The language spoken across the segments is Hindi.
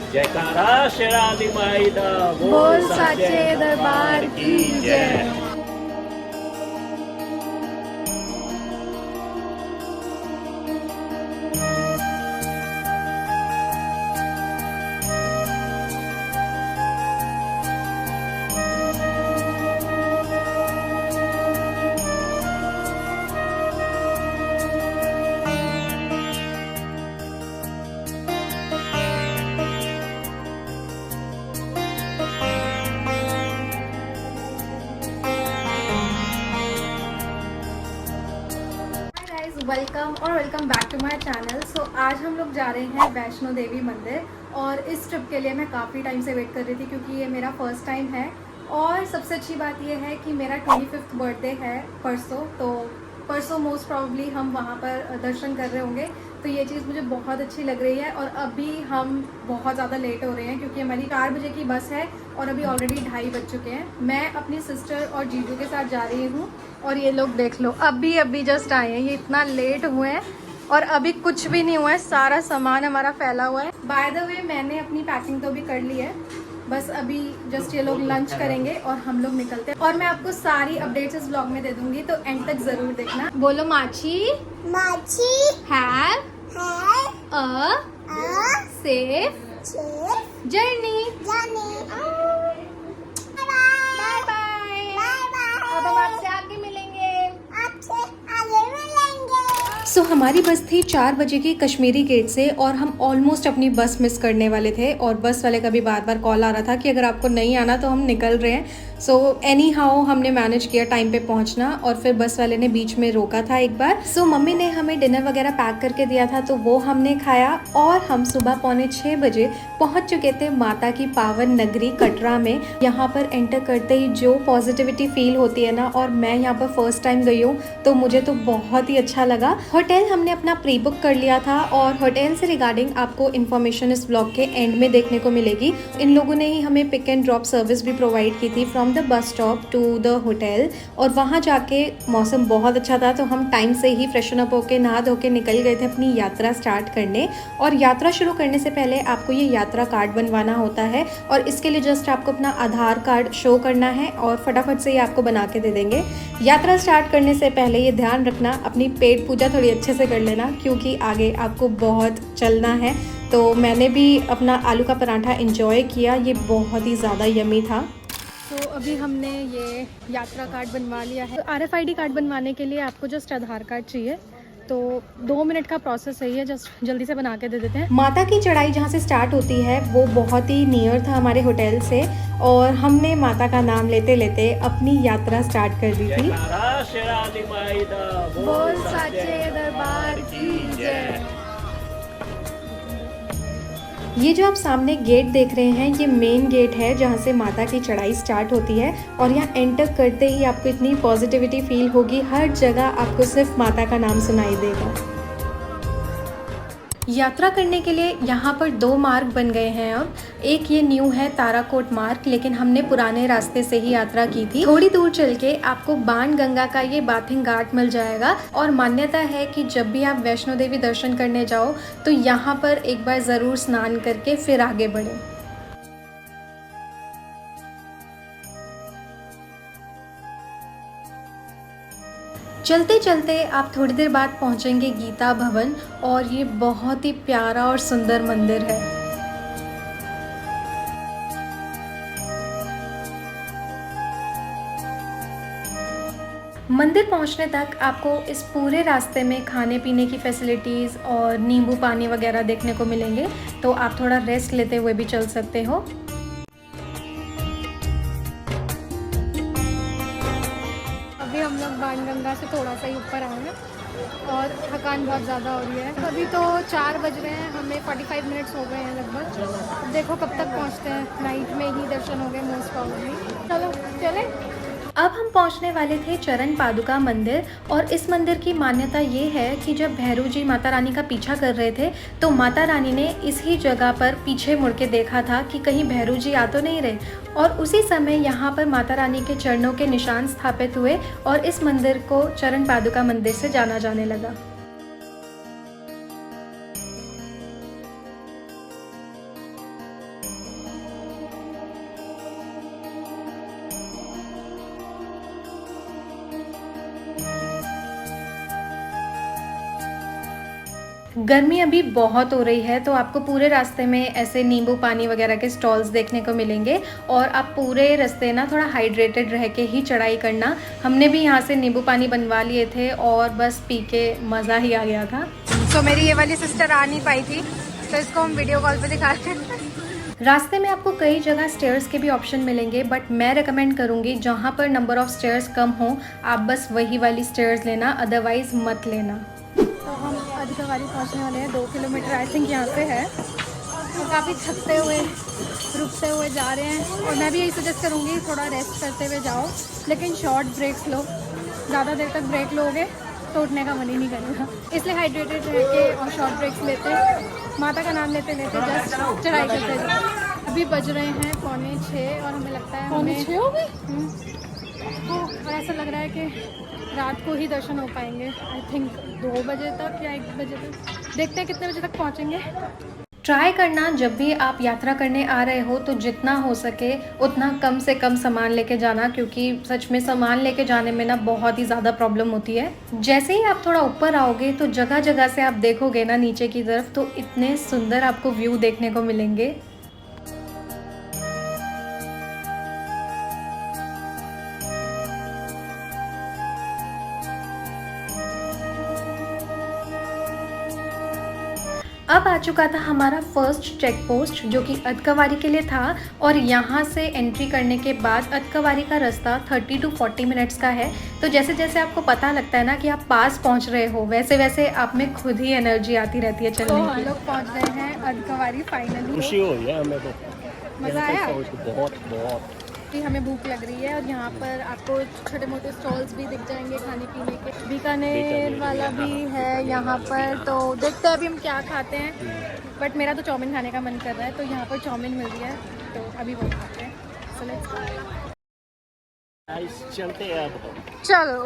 जयकारा शेराली माई दा बोल साचे दरबार की जय। Welcome back to my channel. So आज हम लोग जा रहे हैं वैष्णो देवी मंदिर और इस ट्रिप के लिए मैं काफ़ी टाइम से वेट कर रही थी क्योंकि ये मेरा फर्स्ट टाइम है। और सबसे अच्छी बात ये है कि मेरा 25th बर्थडे है परसों, तो परसों मोस्ट प्रॉब्ली हम वहाँ पर दर्शन कर रहे होंगे। तो ये चीज़ मुझे बहुत अच्छी लग रही है। और अभी हम बहुत ज़्यादा लेट हो रहे हैं क्योंकि हमारी 4 बजे की बस है और अभी ऑलरेडी 2:30 बज चुके हैं। मैं अपनी सिस्टर और जीजू के साथ जा रही हूँ और ये लोग देख लो अभी जस्ट आए हैं। ये इतना लेट हुए हैं और अभी कुछ भी नहीं हुआ है, सारा सामान हमारा फैला हुआ है। बाय द वे मैंने अपनी पैकिंग तो भी कर ली है, बस अभी जस्ट ये लोग लंच करेंगे और हम लोग निकलते हैं। और मैं आपको सारी अपडेट्स इस ब्लॉग में दे दूंगी, तो एंड तक जरूर देखना। बोलो माची माची have a safe journey. Bye bye. अब हम आपसे आगे मिलेंगे। सो हमारी बस थी 4 बजे की कश्मीरी गेट से और हम ऑलमोस्ट अपनी बस मिस करने वाले थे। और बस वाले का भी बार बार कॉल आ रहा था कि अगर आपको नहीं आना तो हम निकल रहे हैं। सो एनी हाउ हमने मैनेज किया टाइम पे पहुंचना। और फिर बस वाले ने बीच में रोका था एक बार। सो मम्मी ने हमें डिनर वगैरह पैक करके दिया था तो वो हमने खाया और हम सुबह 5:45 बजे पहुंच चुके थे माता की पावन नगरी कटरा में। यहाँ पर एंटर करते ही जो पॉजिटिविटी फील होती है ना, और मैं यहाँ पर फर्स्ट टाइम गई हूँ तो मुझे तो बहुत ही अच्छा लगा। होटल हमने अपना प्री बुक कर लिया था और होटल से रिगार्डिंग आपको इन्फॉर्मेशन इस ब्लॉग के एंड में देखने को मिलेगी। इन लोगों ने ही हमें पिक एंड ड्रॉप सर्विस भी प्रोवाइड की थी from the bus stop to the hotel. और वहाँ जाके मौसम बहुत अच्छा था तो हम टाइम से ही फ्रेशन अप होके नहा धो के निकल गए थे अपनी यात्रा स्टार्ट करने। और यात्रा शुरू करने से पहले आपको ये यात्रा कार्ड बनवाना होता है और इसके लिए जस्ट आपको अपना आधार कार्ड शो करना है और फटाफट से ये आपको बना के दे देंगे। यात्रा स्टार्ट करने से पहले ये ध्यान रखना अपनी पेट पूजा थोड़ी अच्छे से कर लेना क्योंकि आगे आपको बहुत चलना है। तो मैंने भी अपना आलू का पराठा एंजॉय किया, ये बहुत ही ज़्यादा यमी था। तो अभी हमने ये यात्रा कार्ड बनवा लिया है। तो RFID कार्ड बनवाने के लिए आपको जस्ट आधार कार्ड चाहिए, तो 2 मिनट का प्रोसेस है, जस्ट जल्दी से बना के दे देते हैं। माता की चढ़ाई जहाँ से स्टार्ट होती है वो बहुत ही नियर था हमारे होटल से और हमने माता का नाम लेते लेते अपनी यात्रा स्टार्ट कर दी थी। जयकारा शेराली माई दा बोल साचे दरबार की जय। ये जो आप सामने गेट देख रहे हैं ये मेन गेट है जहाँ से माता की चढ़ाई स्टार्ट होती है। और यहाँ एंटर करते ही आपको इतनी पॉजिटिविटी फील होगी, हर जगह आपको सिर्फ माता का नाम सुनाई देगा। यात्रा करने के लिए यहाँ पर 2 मार्ग बन गए हैं। अब एक ये न्यू है ताराकोट मार्ग, लेकिन हमने पुराने रास्ते से ही यात्रा की थी। थोड़ी दूर चल के आपको बाण गंगा का ये बाथिंग घाट मिल जाएगा। और मान्यता है कि जब भी आप वैष्णो देवी दर्शन करने जाओ तो यहाँ पर एक बार ज़रूर स्नान करके फिर आगे बढ़ें। चलते चलते आप थोड़ी देर बाद पहुंचेंगे गीता भवन और ये बहुत ही प्यारा और सुंदर मंदिर है। मंदिर पहुंचने तक आपको इस पूरे रास्ते में खाने पीने की फैसिलिटीज़ और नींबू पानी वगैरह देखने को मिलेंगे, तो आप थोड़ा रेस्ट लेते हुए भी चल सकते हो। अभी हम लोग बाणगंगा से थोड़ा सा ही ऊपर आए हैं और थकान बहुत ज़्यादा हो रही है। अभी तो 4 बज रहे हैं, हमें 45 मिनट्स हो गए हैं लगभग। अब देखो कब तक पहुंचते हैं, नाइट में ही दर्शन हो गए मोस्ट प्रॉब्ली। चलो चले। अब हम पहुंचने वाले थे चरण पादुका मंदिर। और इस मंदिर की मान्यता ये है कि जब भैरू जी माता रानी का पीछा कर रहे थे तो माता रानी ने इसी जगह पर पीछे मुड़ के देखा था कि कहीं भैरू जी आ तो नहीं रहे, और उसी समय यहाँ पर माता रानी के चरणों के निशान स्थापित हुए और इस मंदिर को चरण पादुका मंदिर से जाना जाने लगा। गर्मी अभी बहुत हो रही है, तो आपको पूरे रास्ते में ऐसे नींबू पानी वगैरह के स्टॉल्स देखने को मिलेंगे और आप पूरे रास्ते ना थोड़ा हाइड्रेटेड रह के ही चढ़ाई करना। हमने भी यहाँ से नींबू पानी बनवा लिए थे और बस पी के मज़ा ही आ गया था। तो मेरी ये वाली सिस्टर आ नहीं पाई थी, तो इसको हम वीडियो कॉल पे दिखाते हैं। रास्ते में आपको कई जगह स्टेयर्स के भी ऑप्शन मिलेंगे, बट मैं रेकमेंड करूँगी जहाँ पर नंबर ऑफ़ स्टेयर्स कम हो आप बस वही वाली स्टेयर्स लेना, अदरवाइज़ मत लेना। तो हम अधिकवारी पहुँचने वाले हैं, 2 किलोमीटर आई थिंक यहाँ पे है। तो काफ़ी थकते हुए रुकते हुए जा रहे हैं और मैं भी यही सजेस्ट करूँगी थोड़ा रेस्ट करते हुए जाओ, लेकिन शॉर्ट ब्रेक्स लो। ज़्यादा देर तक ब्रेक लोगे तो उठने का मन ही नहीं करेगा, इसलिए हाइड्रेटेड रह के और शॉर्ट ब्रेक्स लेते, माता का नाम लेते लेते जस्ट चढ़ाई करते जाओ। अभी बज रहे हैं 5:45 और हमें लगता है 5:45 हो गए। तो ऐसा लग रहा है कि रात को ही दर्शन हो पाएंगे, आई थिंक 2 बजे तक या 1 बजे तक। देखते हैं कितने बजे तक पहुँचेंगे। ट्राई करना जब भी आप यात्रा करने आ रहे हो तो जितना हो सके उतना कम से कम सामान लेके जाना, क्योंकि सच में सामान लेके जाने में ना बहुत ही ज़्यादा प्रॉब्लम होती है। जैसे ही आप थोड़ा ऊपर आओगे तो जगह जगह से आप देखोगे ना नीचे की तरफ, तो इतने सुंदर आपको व्यू देखने को मिलेंगे। अब आ चुका था हमारा फर्स्ट चेक पोस्ट, जो कि अदकवारी के लिए था, और यहाँ से एंट्री करने के बाद अदकवारी का रास्ता 30 to 40 मिनट्स का है। तो जैसे जैसे आपको पता लगता है ना कि आप पास पहुँच रहे हो, वैसे वैसे आप में खुद ही एनर्जी आती रहती है चलने की। हम लोग पहुँच रहे हैं अदकवारी फाइनली। खुशी हो रही है हमें तो, मज़ा आया। बहुत कि हमें भूख लग रही है और यहाँ पर आपको छोटे मोटे स्टॉल्स भी दिख जाएंगे खाने पीने के। बीकानेर वाला भी है यहाँ पर, तो देखते हैं अभी हम क्या खाते हैं। बट मेरा तो चाउमीन खाने का मन कर रहा है, तो यहाँ पर चाउमीन मिल रही है, तो अभी वो खाते हैं। So let's go। चलते हैं अब। चलो।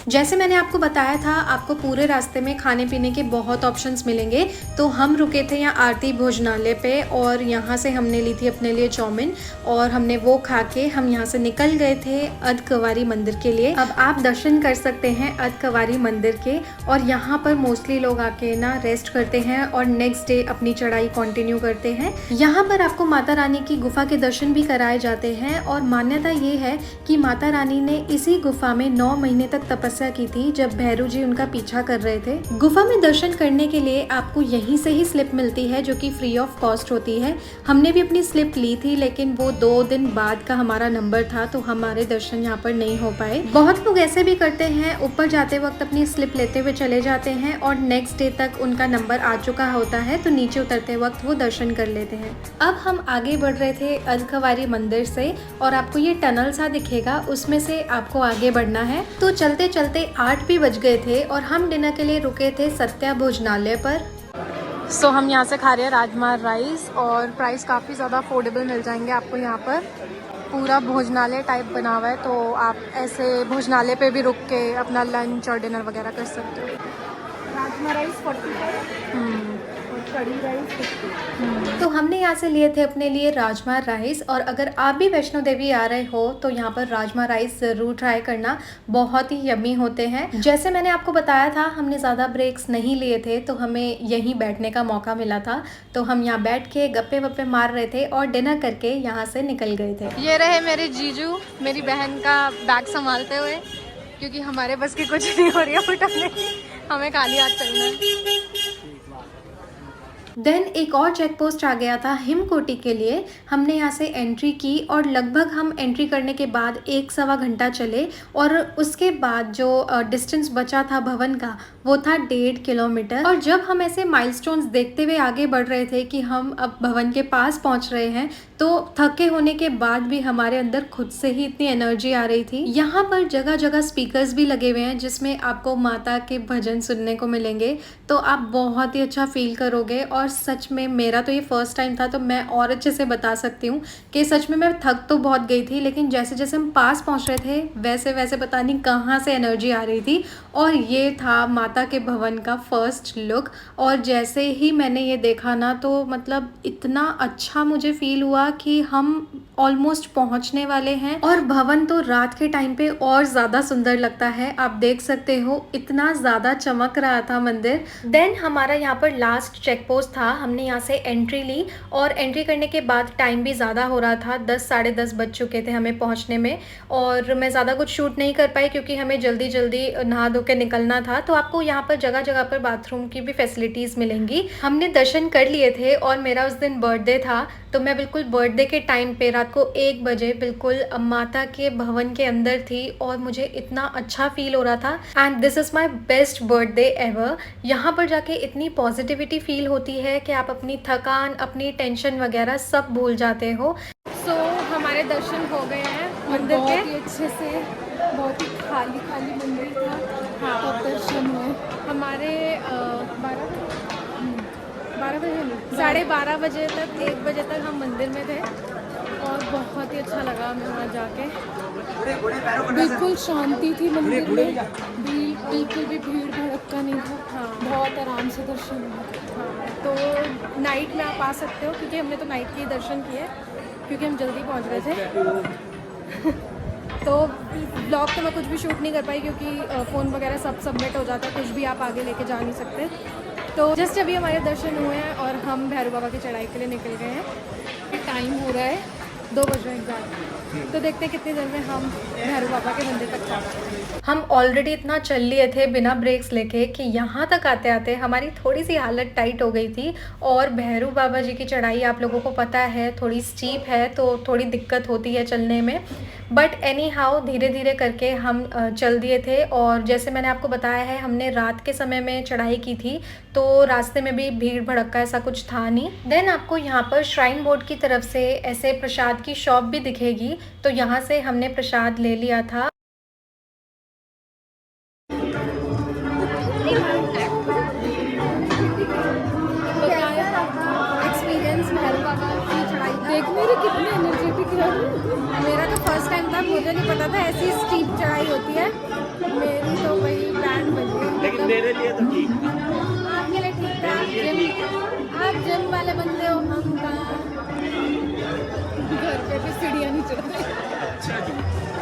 जैसे मैंने आपको बताया था, आपको पूरे रास्ते में खाने पीने के बहुत ऑप्शंस मिलेंगे। तो हम रुके थे यहाँ आरती भोजनालय पे और यहाँ से हमने ली थी अपने लिए चाउमीन और हमने वो खा के हम यहाँ से निकल गए थे अदकवारी मंदिर के लिए। अब आप दर्शन कर सकते हैं अदकवारी मंदिर के, और यहाँ पर मोस्टली लोग आके ना रेस्ट करते हैं और नेक्स्ट डे अपनी चढ़ाई कंटिन्यू करते हैं। यहाँ पर आपको माता रानी की गुफा के दर्शन भी कराए जाते हैं और मान्यता ये है कि माता रानी ने इसी गुफा में 9 महीने तक तपस्या की थी, जब भैरू जी उनका पीछा कर रहे थे। गुफा में दर्शन करने के लिए आपको यहीं से ही स्लिप मिलती है, जो कि फ्री ऑफ कॉस्ट होती है। हमने भी अपनी स्लिप ली थी, लेकिन वो 2 दिन बाद का हमारा नंबर था, तो हमारे दर्शन यहाँ पर नहीं हो पाए। बहुत लोग ऐसे भी करते हैं, ऊपर जाते वक्त अपनी स्लिप लेते हुए चले जाते हैं और नेक्स्ट डे तक उनका नंबर आ चुका होता है, तो नीचे उतरते वक्त वो दर्शन कर लेते हैं। अब हम आगे बढ़ रहे थे अदकवारी मंदिर से और आपको ये टनल सा दिखेगा, उसमें से आपको आगे बढ़ना है। तो चलते चलते 8 भी बज गए थे और हम डिनर के लिए रुके थे सत्या भोजनालय पर। सो हम यहाँ से खा रहे हैं राजमा राइस और प्राइस काफ़ी ज़्यादा अफोर्डेबल मिल जाएंगे आपको। यहाँ पर पूरा भोजनालय टाइप बना हुआ है, तो आप ऐसे भोजनालय पे भी रुक के अपना लंच और डिनर वगैरह कर सकते हो। राजमा राइस 40 और कढ़ी राइस 50। तो हमने यहाँ से लिए थे अपने लिए राजमा राइस, और अगर आप भी वैष्णो देवी आ रहे हो तो यहाँ पर राजमा राइस ज़रूर ट्राई करना, बहुत ही यम्मी होते हैं। जैसे मैंने आपको बताया था, हमने ज़्यादा ब्रेक्स नहीं लिए थे, तो हमें यहीं बैठने का मौका मिला था, तो हम यहाँ बैठ के गप्पे वप्पे मार रहे थे और डिनर करके यहाँ से निकल गए थे। ये रहे मेरे जीजू मेरी बहन का बैग संभालते हुए, क्योंकि हमारे बस की कुछ नहीं हो रही है उठाने की, हमें खाली हाथ चलना है। देन एक और चेक पोस्ट आ गया था हिमकोटी के लिए। हमने यहाँ से एंट्री की और लगभग हम एंट्री करने के बाद 1-1.25 घंटा चले, और उसके बाद जो डिस्टेंस बचा था भवन का वो था 1.5 किलोमीटर। और जब हम ऐसे माइलस्टोन्स देखते हुए आगे बढ़ रहे थे कि हम अब भवन के पास पहुँच रहे हैं, तो थके होने के बाद भी हमारे अंदर खुद से ही इतनी एनर्जी आ रही थी। यहाँ पर जगह जगह स्पीकर्स भी लगे हुए हैं, जिसमें आपको माता के भजन सुनने को मिलेंगे, तो आप बहुत ही अच्छा फील करोगे और और सच में मेरा तो ये फर्स्ट टाइम था, तो मैं और अच्छे से बता सकती हूँ कि सच में मैं थक तो बहुत गई थी, लेकिन जैसे जैसे हम पास पहुँच रहे थे वैसे वैसे पता नहीं कहाँ से एनर्जी आ रही थी। और ये था माता के भवन का फर्स्ट लुक, और जैसे ही मैंने ये देखा ना तो मतलब इतना अच्छा मुझे फील हुआ कि हम ऑलमोस्ट पहुंचने वाले हैं। और भवन तो रात के टाइम पे और ज़्यादा सुंदर लगता है, आप देख सकते हो इतना ज़्यादा चमक रहा था मंदिर। देन हमारा यहाँ पर लास्ट चेक पोस्ट था, हमने यहाँ से एंट्री ली और एंट्री करने के बाद टाइम भी ज़्यादा हो रहा था, 10 साढ़े 10 बज चुके थे हमें पहुँचने में। और मैं ज़्यादा कुछ शूट नहीं कर पाई क्योंकि हमें जल्दी जल्दी नहा धो के निकलना था। तो आपको यहाँ पर जगह जगह पर बाथरूम की भी फैसिलिटीज़ मिलेंगी। हमने दर्शन कर लिए थे और मेरा उस दिन बर्थडे था, तो मैं बिल्कुल बर्थडे के टाइम पे रात को 1 बजे बिल्कुल माता के भवन के अंदर थी और मुझे इतना अच्छा फील हो रहा था। And this is my best birthday ever. यहाँ पर जाके इतनी पॉजिटिविटी फील होती है कि आप अपनी थकान, अपनी टेंशन वगैरह सब भूल जाते हो। सो हमारे दर्शन हो गए हैं मंदिर के, बहुत ही अच्छे से, बहुत ही खाली खाली मंदिर था। हाँ। तब दर्शन हुए हमारे 12 बजे नहीं, 12:30 बजे तक, 1 बजे तक हम मंदिर में थे और बहुत ही अच्छा लगा हमें वहाँ जाके। बिल्कुल शांति थी मंदिर में, बिल्कुल भी भीड़ भड़का नहीं था। हाँ। बहुत आराम से दर्शन हुए। हाँ, तो नाइट में आप आ सकते हो क्योंकि हमने तो नाइट के ही दर्शन किए क्योंकि हम जल्दी पहुँच गए थे। तो ब्लॉग तो मैं कुछ भी शूट नहीं कर पाई क्योंकि फ़ोन वगैरह सब सबमिट हो जाता है, कुछ भी आप आगे लेके जा नहीं सकते। तो जस्ट अभी हमारे दर्शन हुए हैं और हम भैरव बाबा की चढ़ाई के लिए निकल गए हैं। टाइम हो रहा है 2 बज रहे हैं एग्जैक्ट, तो देखते हैं कितनी देर में हम भैरव बाबा के मंदिर तक पहुँचते हैं। हम ऑलरेडी इतना चल लिए थे बिना ब्रेक्स लेके कि यहाँ तक आते आते हमारी थोड़ी सी हालत टाइट हो गई थी। और भैरव बाबा जी की चढ़ाई आप लोगों को पता है थोड़ी स्टीप है, तो थोड़ी दिक्कत होती है चलने में, बट एनी हाउ धीरे धीरे करके हम चल दिए थे। और जैसे मैंने आपको बताया है हमने रात के समय में चढ़ाई की थी, तो रास्ते में भी भीड़ भड़का ऐसा कुछ था नहीं। देन आपको यहाँ पर श्राइन बोर्ड की तरफ से ऐसे प्रसाद की शॉप भी दिखेगी, तो यहाँ से हमने प्रसाद ले लिया था। एक्सपीरियंस भैरव बाबा की चढ़ाई का। देख मेरे कितने एनर्जेटिक है। मेरा तो फर्स्ट टाइम था, मुझे नहीं पता था ऐसी स्टीप चढ़ाई होती है। मेरी तो वही बैंड बज गई। लेकिन मेरे लिए तो ठीक था। आपके लिए ठीक था, आप जिम वाले बंदे हो, हम कहाँ। घर पे भी सीढ़ियाँ नहीं चढ़ते। अच्छा जी,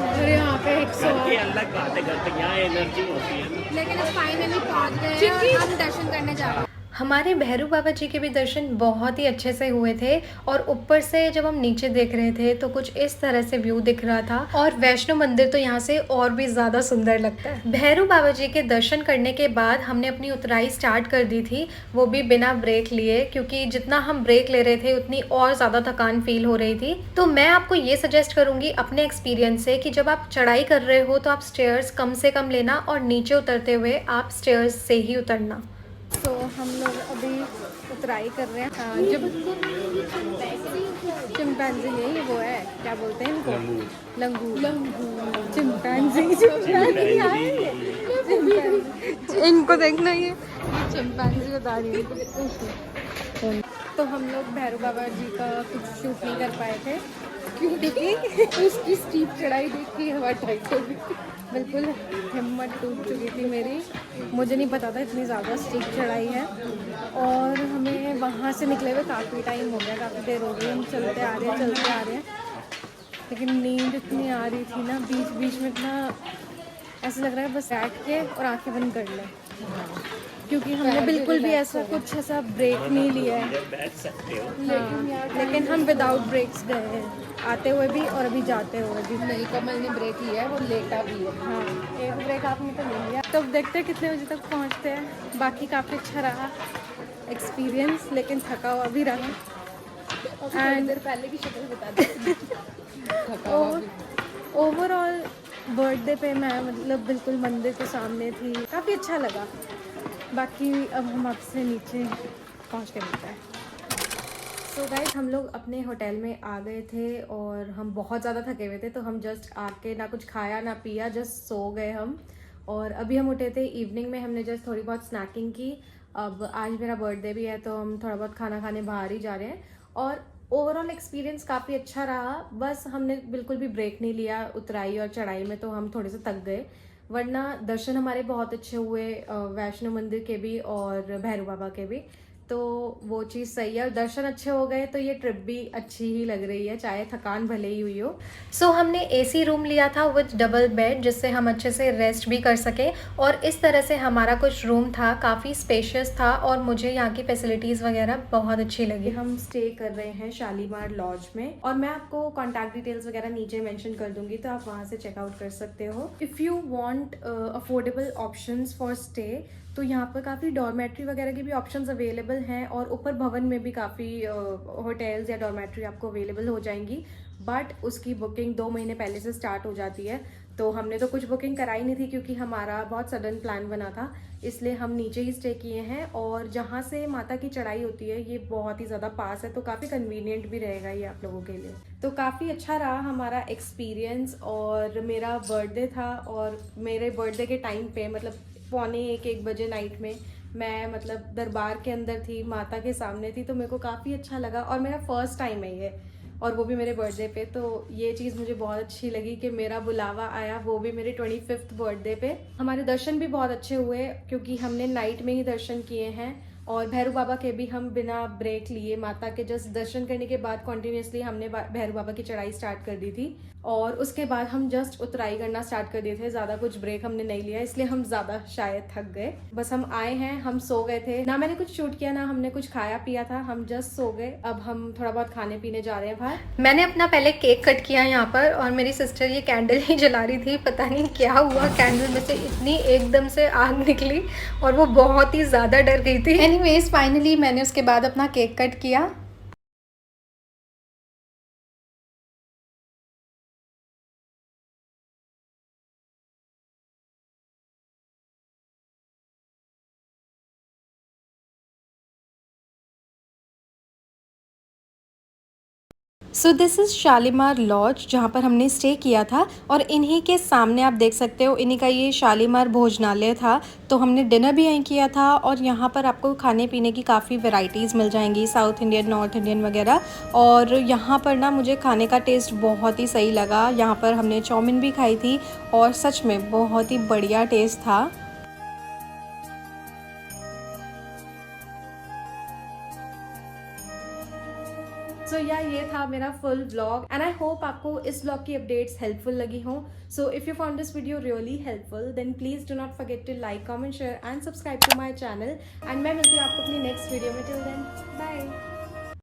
और यहाँ पे घर की अलग बात है, घर पे यहाँ एनर्जी होती है। लेकिन अब फाइनली पहुंच गए हैं और हम दर्शन करने जा रहे हैं। हमारे भैरव बाबा जी के भी दर्शन बहुत ही अच्छे से हुए थे और ऊपर से जब हम नीचे देख रहे थे तो कुछ इस तरह से व्यू दिख रहा था। और वैष्णो मंदिर तो यहाँ से और भी ज़्यादा सुंदर लगता है। भैरव बाबा जी के दर्शन करने के बाद हमने अपनी उतराई स्टार्ट कर दी थी, वो भी बिना ब्रेक लिए, क्योंकि जितना हम ब्रेक ले रहे थे उतनी और ज़्यादा थकान फील हो रही थी। तो मैं आपको ये सजेस्ट करूँगी अपने एक्सपीरियंस से कि जब आप चढ़ाई कर रहे हो तो आप स्टेयर्स कम से कम लेना और नीचे उतरते हुए आप स्टेयर्स से ही उतरना। तो हम लोग अभी उतराई कर रहे हैं। जब चिंपैंजी नहीं, वो है क्या बोलते हैं इनको, लंगूर। चिंपैंजी इनको देखना, ये चिंपैंजी बता रही है। तो हम लोग भैरव बाबा जी का कुछ शूट नहीं कर पाए थे क्योंकि उसकी स्टीप चढ़ाई देख के हवा टाइट हो गई। बिल्कुल हिम्मत टूट चुकी थी मेरी, मुझे नहीं पता था इतनी ज़्यादा स्टीप चढ़ाई है। और हमें वहाँ से निकले हुए काफ़ी टाइम हो गया, काफ़ी देर हो गई, हम चलते आ रहे हैं। लेकिन नींद इतनी आ रही थी ना, बीच बीच में इतना ऐसा लग रहा है बस बैठ के और आंखें बंद कर लें, क्योंकि हमने बिल्कुल भी ऐसा कुछ ऐसा ब्रेक नहीं लिया है। बैठ सकते हो। लेकिन हम विदाउट ब्रेक्स गए हैं, आते हुए भी और अभी जाते हुए भी। नहीं, कमल ने ब्रेक लिया है, वो लेटा भी है। हाँ, एक ब्रेक आपने तो ले लिया। तो देखते हैं कितने बजे तक पहुंचते हैं। बाकी काफ़ी अच्छा रहा एक्सपीरियंस, लेकिन थका हुआ भी रहा। एंड पहले की शक्ल बता दे। और ओवरऑल बर्थडे पे मैं मतलब बिल्कुल मंदिर के सामने थी, काफ़ी अच्छा लगा। बाकी अब हम आपसे नीचे पहुंच के मिलते हैं। तो गाइस हम लोग अपने होटल में आ गए थे और हम बहुत ज़्यादा थके हुए थे, तो हम जस्ट आके ना कुछ खाया ना पिया, जस्ट सो गए हम। और अभी हम उठे थे इवनिंग में, हमने जस्ट थोड़ी बहुत स्नैकिंग की अब आज मेरा बर्थडे भी है तो हम थोड़ा बहुत खाना खाने बाहर ही जा रहे हैं। और ओवरऑल एक्सपीरियंस काफ़ी अच्छा रहा। बस हमने बिल्कुल भी ब्रेक नहीं लिया उतराई और चढ़ाई में, तो हम थोड़े से थक गए, वरना दर्शन हमारे बहुत अच्छे हुए, वैष्णो मंदिर के भी और भैरव बाबा के भी, तो वो चीज़ सही है। और दर्शन अच्छे हो गए तो ये ट्रिप भी अच्छी ही लग रही है, चाहे थकान भले ही हुई हो। सो हमने एसी रूम लिया था विद डबल बेड, जिससे हम अच्छे से रेस्ट भी कर सके। और इस तरह से हमारा कुछ रूम था, काफ़ी स्पेशियस था और मुझे यहाँ की फैसिलिटीज़ वगैरह बहुत अच्छी लगी। हम स्टे कर रहे हैं शालीमार लॉज में, और मैं आपको कॉन्टैक्ट डिटेल्स वगैरह नीचे मेंशन कर दूंगी, तो आप वहाँ से चेकआउट कर सकते हो। If you want affordable options for stay, तो यहाँ पर काफ़ी डॉर्मेट्री वगैरह की भी ऑप्शंस अवेलेबल हैं, और ऊपर भवन में भी काफ़ी होटल्स या डॉर्मेट्री आपको अवेलेबल हो जाएंगी। बट उसकी बुकिंग 2 महीने पहले से स्टार्ट हो जाती है, तो हमने तो कुछ बुकिंग कराई नहीं थी क्योंकि हमारा बहुत सडन प्लान बना था, इसलिए हम नीचे ही स्टे किए हैं। और जहाँ से माता की चढ़ाई होती है ये बहुत ही ज़्यादा पास है, तो काफ़ी कन्वीनियंट भी रहेगा ये आप लोगों के लिए। तो काफ़ी अच्छा रहा हमारा एक्सपीरियंस। और मेरा बर्थडे था, और मेरे बर्थडे के टाइम पे मतलब 1:45 बजे नाइट में मैं मतलब दरबार के अंदर थी, माता के सामने थी, तो मेरे को काफ़ी अच्छा लगा। और मेरा फर्स्ट टाइम है ये, और वो भी मेरे बर्थडे पे, तो ये चीज़ मुझे बहुत अच्छी लगी कि मेरा बुलावा आया, वो भी मेरे 25th बर्थडे पे। हमारे दर्शन भी बहुत अच्छे हुए क्योंकि हमने नाइट में ही दर्शन किए हैं, और भैरव बाबा के भी हम बिना ब्रेक लिए, माता के जस्ट दर्शन करने के बाद कॉन्टिन्यूसली हमने भैरव बाबा की चढ़ाई स्टार्ट कर दी थी, और उसके बाद हम जस्ट उतराई करना स्टार्ट कर दिए थे। ज़्यादा कुछ ब्रेक हमने नहीं लिया, इसलिए हम ज़्यादा शायद थक गए। बस हम आए हैं, हम सो गए थे, ना मैंने कुछ शूट किया ना हमने कुछ खाया पिया था, हम जस्ट सो गए। अब हम थोड़ा बहुत खाने पीने जा रहे हैं बाहर। मैंने अपना पहले केक कट किया यहाँ पर, और मेरी सिस्टर ये कैंडल ही जला रही थी, पता नहीं क्या हुआ, कैंडल में से इतनी एकदम से आग निकली और वो बहुत ही ज़्यादा डर गई थी। एनीवेज फाइनली मैंने उसके बाद अपना केक कट किया। So this is Shalimar lodge जहाँ पर हमने स्टे किया था, और इन्हीं के सामने आप देख सकते हो इन्हीं का ये शालीमार भोजनालय था, तो हमने डिनर भी यहीं किया था। और यहाँ पर आपको खाने पीने की काफ़ी वैरायटीज़ मिल जाएंगी, साउथ इंडियन, नॉर्थ इंडियन वगैरह। और यहाँ पर ना मुझे खाने का टेस्ट बहुत ही सही लगा। यहाँ पर हमने चाउमीन भी खाई थी और सच में बहुत ही बढ़िया टेस्ट था। सो ये था मेरा full vlog, and I hope आपको इस व्लॉग की अपडेट्स हेल्पफुल लगी हों। So if you found this video really helpful, then please do not forget to like, comment, share and subscribe to my channel. And मैं मिलती हूँ आपको अपनी नेक्स्ट वीडियो में। Till then bye.